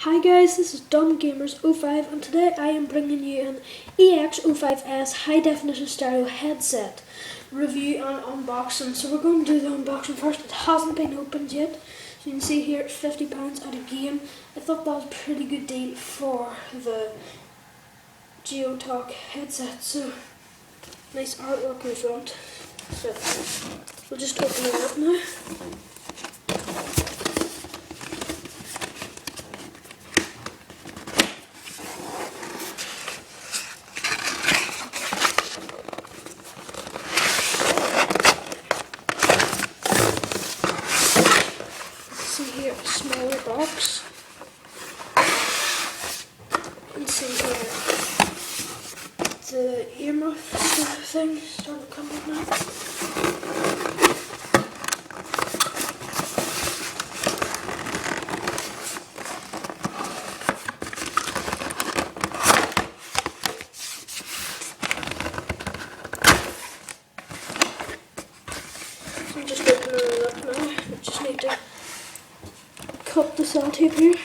Hi guys, this is Dumb Gamers 05 and today I am bringing you an EX-05s high definition stereo headset review and unboxing. So we're going to do the unboxing first. It hasn't been opened yet. So you can see here it's £50 at a game. I thought that was a pretty good deal for the Geotalk headset. So nice artwork in the front. So we'll just open it up now. See here a smaller box, and see here the earmuff sort of thing starting to come up now. So I'm just opening it up now. I just need to cut the sellotape here.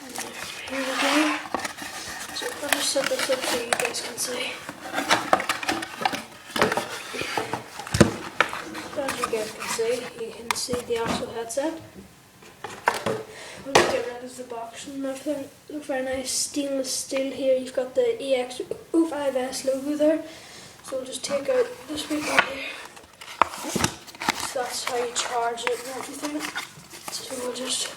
And here we go. So I'll just set this up so you guys can see. As you guys can see, you can see the actual headset. We'll just get rid of the box and everything. Look very nice, stainless steel here. You've got the EX-05s logo there. So we'll just take out this bit right here. So that's how you charge it and everything. So we'll just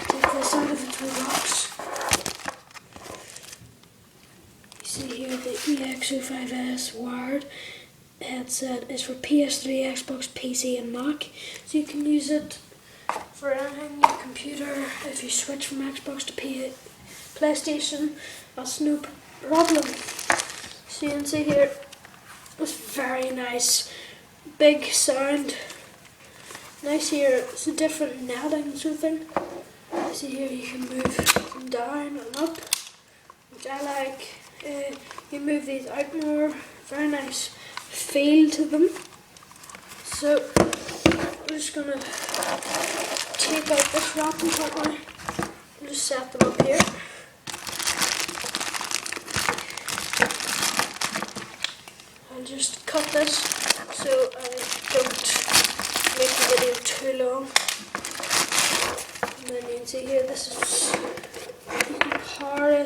take this out of the toolbox. You see here the EX-05s wired headset is for PS3, Xbox, PC and Mac. So you can use it for anything, your computer. If you switch from Xbox to PlayStation, that's no problem. So you can see here, it's very nice, big sound. Nice here, it's a different netting sort of thing. See here you can move them down and up, which I like. You move these out more, very nice feel to them. So I'm just going to take out this wrapping part now and just set them up here. I'll just cut this so I don't make the video too long. And then you can see here, this is, you can power it.